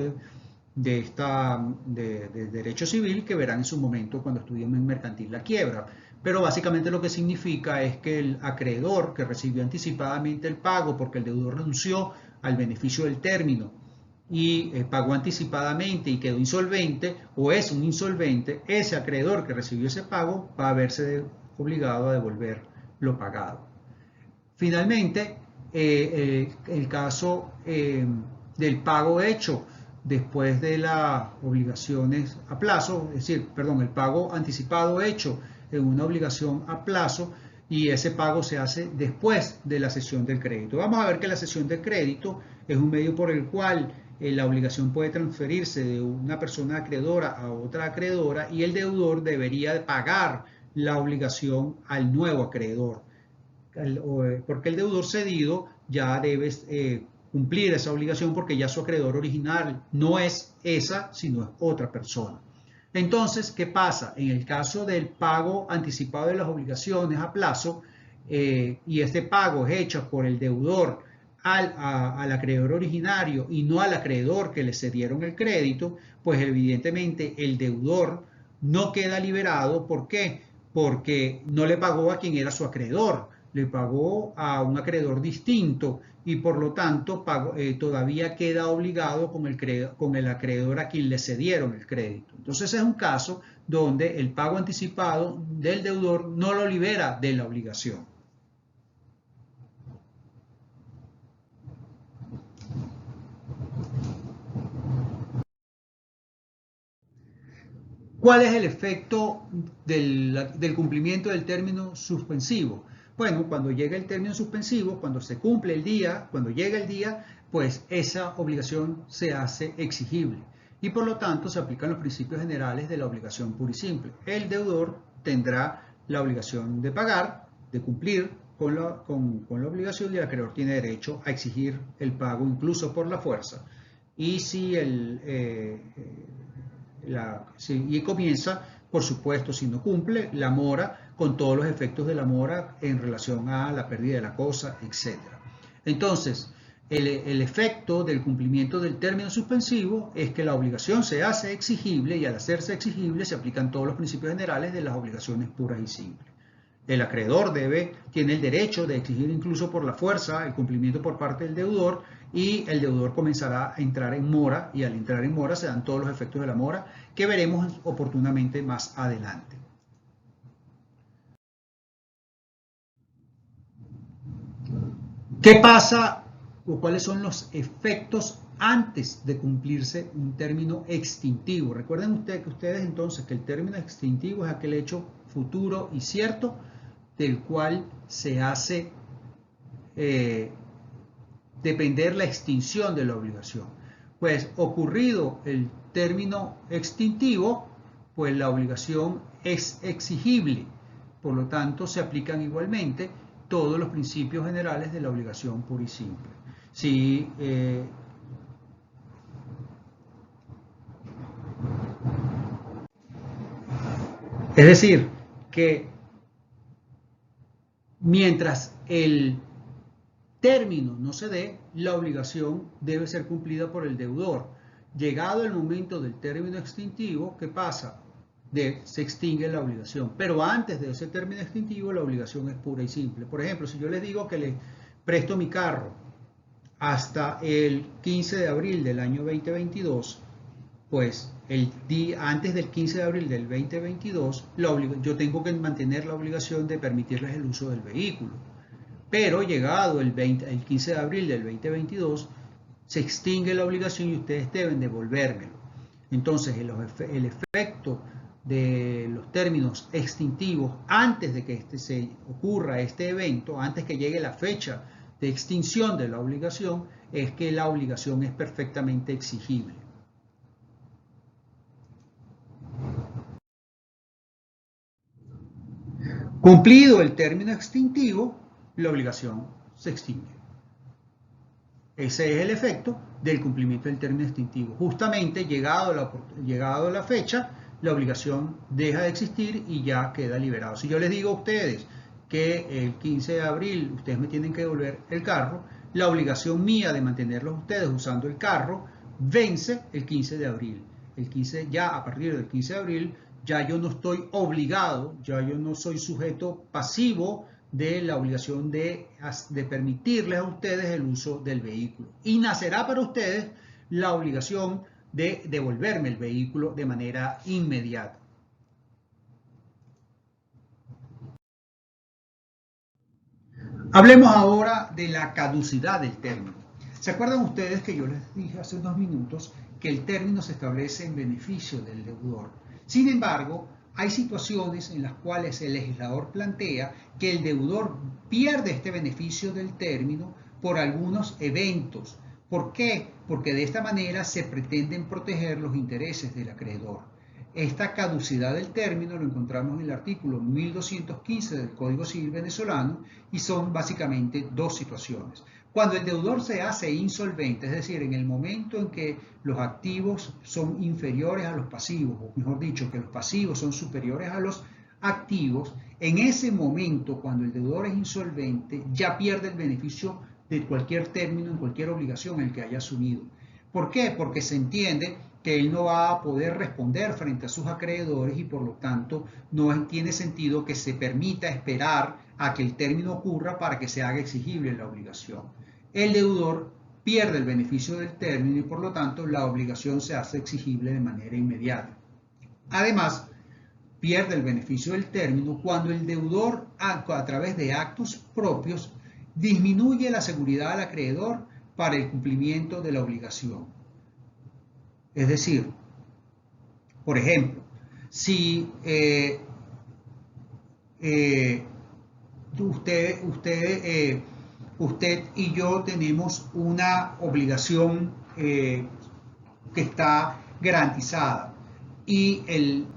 derecho civil, que verán en su momento cuando estudiemos en mercantil la quiebra. Pero básicamente lo que significa es que el acreedor que recibió anticipadamente el pago porque el deudor renunció al beneficio del término y pagó anticipadamente y quedó insolvente o es un insolvente, ese acreedor que recibió ese pago va a verse obligado a devolver lo pagado. Finalmente, el caso del pago hecho después de las obligaciones a plazo, es decir, perdón, el pago anticipado hecho en una obligación a plazo y ese pago se hace después de la cesión del crédito. Vamos a ver que la cesión del crédito es un medio por el cual la obligación puede transferirse de una persona acreedora a otra acreedora y el deudor debería pagar la obligación al nuevo acreedor, porque el deudor cedido ya debe cumplir esa obligación porque ya su acreedor original no es esa, sino es otra persona. Entonces, ¿qué pasa? En el caso del pago anticipado de las obligaciones a plazo y este pago es hecho por el deudor al acreedor originario y no al acreedor que le cedieron el crédito, pues evidentemente el deudor no queda liberado. ¿Por qué? Porque no le pagó a quien era su acreedor, le pagó a un acreedor distinto y por lo tanto todavía queda obligado con el acreedor a quien le cedieron el crédito. Entonces es un caso donde el pago anticipado del deudor no lo libera de la obligación. ¿Cuál es el efecto del cumplimiento del término suspensivo? Bueno, cuando llega el término suspensivo, cuando se cumple el día, cuando llega el día, pues esa obligación se hace exigible y por lo tanto se aplican los principios generales de la obligación pura y simple. El deudor tendrá la obligación de pagar, de cumplir con la obligación y el acreedor tiene derecho a exigir el pago incluso por la fuerza. Y si y comienza, por supuesto, si no cumple, la mora con todos los efectos de la mora en relación a la pérdida de la cosa, etc. Entonces, el efecto del cumplimiento del término suspensivo es que la obligación se hace exigible y al hacerse exigible se aplican todos los principios generales de las obligaciones puras y simples. El acreedor tiene el derecho de exigir incluso por la fuerza el cumplimiento por parte del deudor y el deudor comenzará a entrar en mora y al entrar en mora se dan todos los efectos de la mora que veremos oportunamente más adelante. ¿Qué pasa o cuáles son los efectos antes de cumplirse un término extintivo? Recuerden ustedes entonces que el término extintivo es aquel hecho futuro y cierto del cual se hace depender la extinción de la obligación. Pues ocurrido el término extintivo, pues la obligación es exigible. Por lo tanto, se aplican igualmente todos los principios generales de la obligación pura y simple. Si es decir, que mientras el término no se dé, la obligación debe ser cumplida por el deudor. Llegado el momento del término extintivo, ¿qué pasa? Se extingue la obligación. Pero antes de ese término extintivo, la obligación es pura y simple. Por ejemplo, si yo les digo que les presto mi carro hasta el 15 de abril del año 2022, pues antes del 15 de abril del 2022, yo tengo que mantener la obligación de permitirles el uso del vehículo. Pero llegado el 15 de abril del 2022, se extingue la obligación y ustedes deben devolvérmelo. Entonces, el efecto de los términos extintivos antes de que se ocurra este evento, antes que llegue la fecha de extinción de la obligación, es que la obligación es perfectamente exigible. Cumplido el término extintivo, la obligación se extingue. Ese es el efecto del cumplimiento del término extintivo. Justamente llegado la fecha, la obligación deja de existir y ya queda liberado. Si yo les digo a ustedes que el 15 de abril ustedes me tienen que devolver el carro, la obligación mía de mantenerlos ustedes usando el carro vence el 15 de abril. Ya a partir del 15 de abril ya yo no estoy obligado, ya yo no soy sujeto pasivo de la obligación de permitirles a ustedes el uso del vehículo. Y nacerá para ustedes la obligación de devolverme el vehículo de manera inmediata. Hablemos ahora de la caducidad del término. ¿Se acuerdan ustedes que yo les dije hace unos minutos que el término se establece en beneficio del deudor? Sin embargo, hay situaciones en las cuales el legislador plantea que el deudor pierde este beneficio del término por algunos eventos. ¿Por qué? Porque de esta manera se pretenden proteger los intereses del acreedor. Esta caducidad del término lo encontramos en el artículo 1215 del Código Civil venezolano y son básicamente dos situaciones. Cuando el deudor se hace insolvente, es decir, en el momento en que los activos son inferiores a los pasivos, o mejor dicho, que los pasivos son superiores a los activos, en ese momento, cuando el deudor es insolvente, ya pierde el beneficio de cualquier término en cualquier obligación en el que haya asumido. ¿Por qué? Porque se entiende que él no va a poder responder frente a sus acreedores y por lo tanto no tiene sentido que se permita esperar a que el término ocurra para que se haga exigible la obligación. El deudor pierde el beneficio del término y por lo tanto la obligación se hace exigible de manera inmediata. Además, pierde el beneficio del término cuando el deudor, a través de actos propios, disminuye la seguridad al acreedor para el cumplimiento de la obligación. Es decir, por ejemplo, si usted y yo tenemos una obligación que está garantizada y el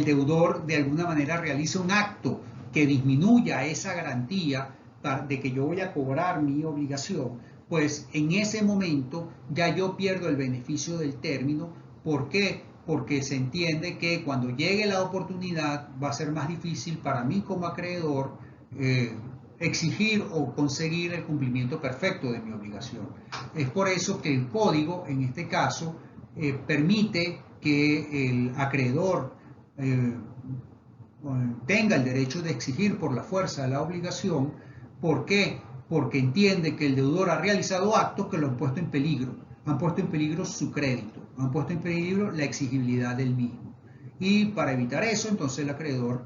deudor de alguna manera realiza un acto que disminuya esa garantía de que yo voy a cobrar mi obligación, pues en ese momento ya yo pierdo el beneficio del término. ¿Por qué? Porque se entiende que cuando llegue la oportunidad va a ser más difícil para mí como acreedor exigir o conseguir el cumplimiento perfecto de mi obligación. Es por eso que el código, en este caso, permite que el acreedor tenga el derecho de exigir por la fuerza de la obligación. ¿Por qué? Porque entiende que el deudor ha realizado actos que lo han puesto en peligro. Han puesto en peligro su crédito, han puesto en peligro la exigibilidad del mismo. Y para evitar eso, entonces el acreedor,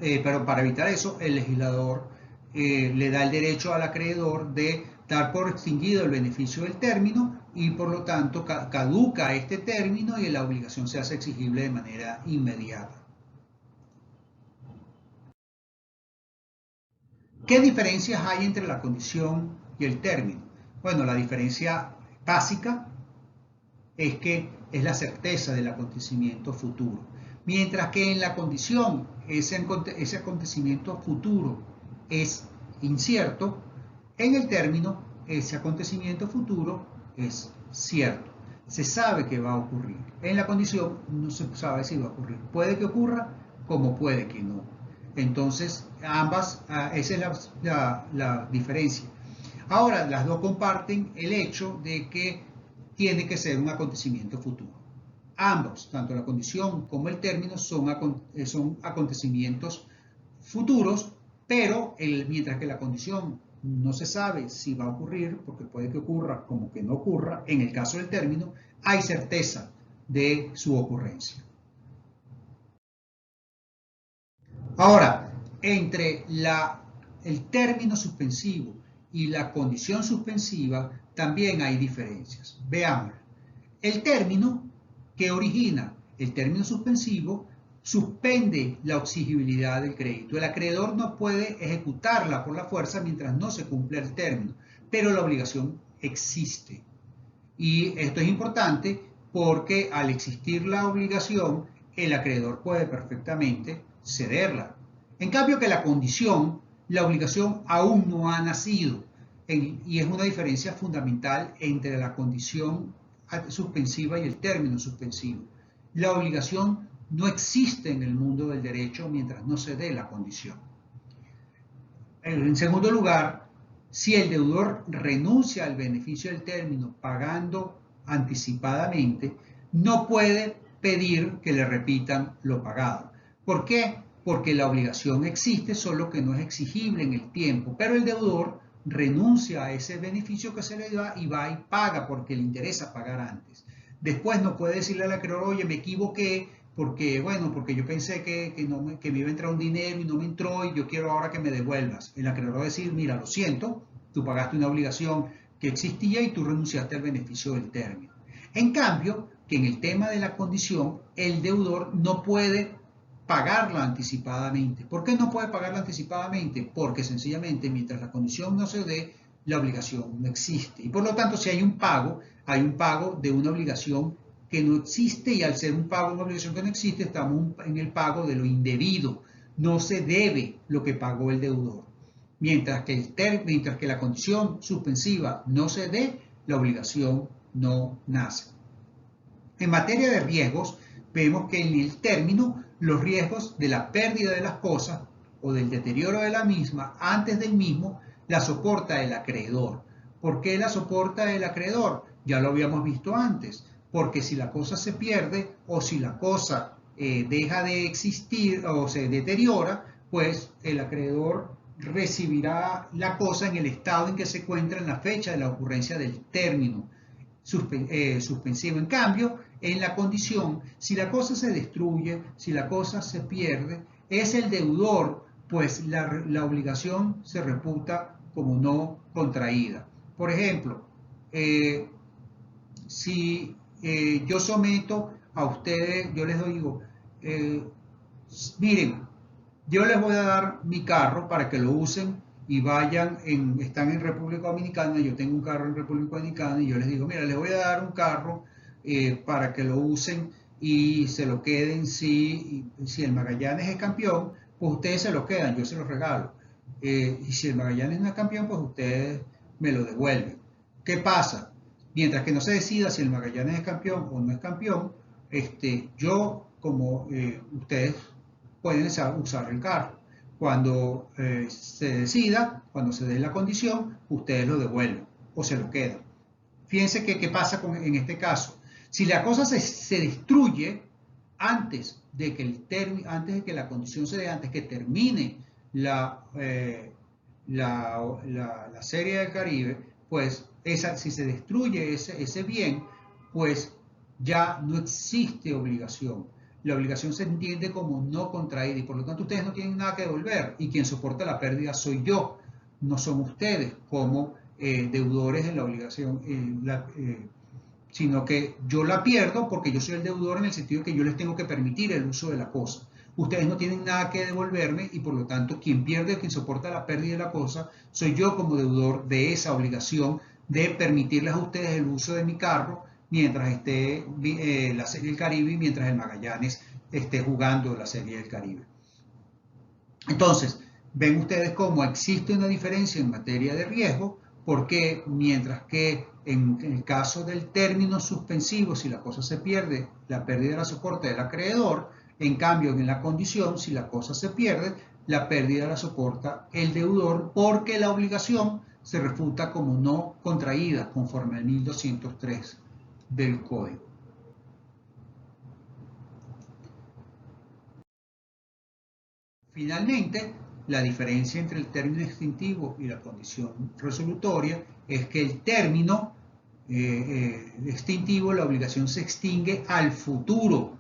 pero para evitar eso, el legislador le da el derecho al acreedor de dar por extinguido el beneficio del término y por lo tanto caduca este término y la obligación se hace exigible de manera inmediata. ¿Qué diferencias hay entre la condición y el término? Bueno, la diferencia básica es que es la certeza del acontecimiento futuro. Mientras que en la condición ese acontecimiento futuro es incierto, en el término ese acontecimiento futuro es cierto. Se sabe que va a ocurrir. En la condición no se sabe si va a ocurrir. Puede que ocurra como puede que no. Entonces, esa es la diferencia. Ahora, las dos comparten el hecho de que tiene que ser un acontecimiento futuro. Ambos, tanto la condición como el término, son acontecimientos futuros, pero mientras que la condición no se sabe si va a ocurrir, porque puede que ocurra como que no ocurra, en el caso del término, hay certeza de su ocurrencia. Ahora, entre el término suspensivo y la condición suspensiva también hay diferencias. Veamos. El término que origina el término suspensivo suspende la exigibilidad del crédito. El acreedor no puede ejecutarla por la fuerza mientras no se cumpla el término, pero la obligación existe. Y esto es importante porque al existir la obligación, el acreedor puede perfectamente cederla. En cambio que la condición, la obligación aún no ha nacido. Y es una diferencia fundamental entre la condición suspensiva y el término suspensivo. La obligación no existe en el mundo del derecho mientras no se dé la condición. En segundo lugar, si el deudor renuncia al beneficio del término pagando anticipadamente, no puede pedir que le repitan lo pagado. ¿Por qué? Porque la obligación existe, solo que no es exigible en el tiempo, pero el deudor renuncia a ese beneficio que se le da y va y paga porque le interesa pagar antes. Después no puede decirle al acreedor, oye, me equivoqué porque yo pensé que me iba a entrar un dinero y no me entró y yo quiero ahora que me devuelvas. El acreedor va a decir, mira, lo siento, tú pagaste una obligación que existía y tú renunciaste al beneficio del término. En cambio, que en el tema de la condición, el deudor no puede pagarla anticipadamente. ¿Por qué no puede pagarla anticipadamente? Porque sencillamente mientras la condición no se dé, la obligación no existe. Y por lo tanto, si hay un pago de una obligación que no existe, y al ser un pago de una obligación que no existe, estamos en el pago de lo indebido. No se debe lo que pagó el deudor. Mientras que la condición suspensiva no se dé, la obligación no nace. En materia de riesgos, vemos que en el término los riesgos de la pérdida de las cosas o del deterioro de la misma antes del mismo la soporta el acreedor. ¿Por qué la soporta el acreedor? Ya lo habíamos visto antes, porque si la cosa se pierde o si la cosa deja de existir o se deteriora, pues el acreedor recibirá la cosa en el estado en que se encuentra en la fecha de la ocurrencia del término suspensivo. En cambio, en la condición, si la cosa se destruye, si la cosa se pierde, es el deudor, pues la obligación se reputa como no contraída. Por ejemplo, si yo someto a ustedes, yo les digo, miren, yo les voy a dar mi carro para que lo usen y están en República Dominicana, yo tengo un carro en República Dominicana y yo les digo, mira, les voy a dar un carro para que lo usen y se lo queden si el Magallanes es campeón, pues ustedes se lo quedan, yo se los regalo. Y si el Magallanes no es campeón, pues ustedes me lo devuelven. ¿Qué pasa? Mientras que no se decida si el Magallanes es campeón o no es campeón, yo como ustedes pueden usar el carro. Cuando se decida, cuando se dé la condición, ustedes lo devuelven o se lo quedan. Fíjense qué pasa en este caso. Si la cosa se destruye antes de que la condición se dé, antes que termine la Serie del Caribe, pues si se destruye ese bien, pues ya no existe obligación. La obligación se entiende como no contraída y por lo tanto ustedes no tienen nada que devolver y quien soporta la pérdida soy yo, no son ustedes como deudores de la obligación, sino que yo la pierdo porque yo soy el deudor en el sentido de que yo les tengo que permitir el uso de la cosa. ustedes no tienen nada que devolverme y por lo tanto quien pierde o quien soporta la pérdida de la cosa soy yo como deudor de esa obligación de permitirles a ustedes el uso de mi carro mientras esté la Serie del Caribe y mientras el Magallanes esté jugando la Serie del Caribe. Entonces, ven ustedes cómo existe una diferencia en materia de riesgo, porque mientras que en el caso del término suspensivo, si la cosa se pierde, la pérdida la soporta el acreedor, en cambio en la condición, si la cosa se pierde, la pérdida la soporta el deudor, porque la obligación se refuta como no contraída conforme al 1203 del Código. Finalmente, la diferencia entre el término extintivo y la condición resolutoria es que el término extintivo, la obligación se extingue al futuro,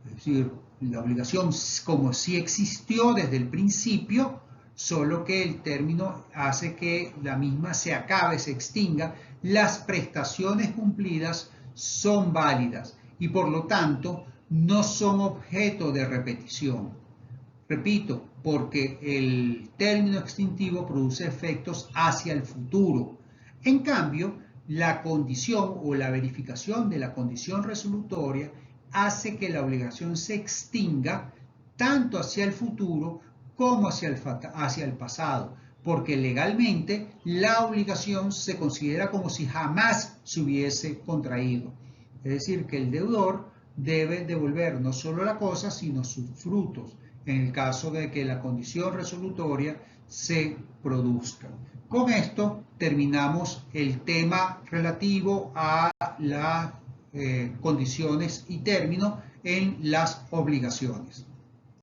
es decir, la obligación como si existió desde el principio, solo que el término hace que la misma se acabe, se extinga. Las prestaciones cumplidas son válidas y por lo tanto no son objeto de repetición. Repito, porque el término extintivo produce efectos hacia el futuro. En cambio, la condición o la verificación de la condición resolutoria hace que la obligación se extinga tanto hacia el futuro como hacia el pasado, porque legalmente la obligación se considera como si jamás se hubiese contraído. Es decir, que el deudor debe devolver no solo la cosa, sino sus frutos, en el caso de que la condición resolutoria se produzca. Con esto terminamos el tema relativo a las condiciones y términos en las obligaciones.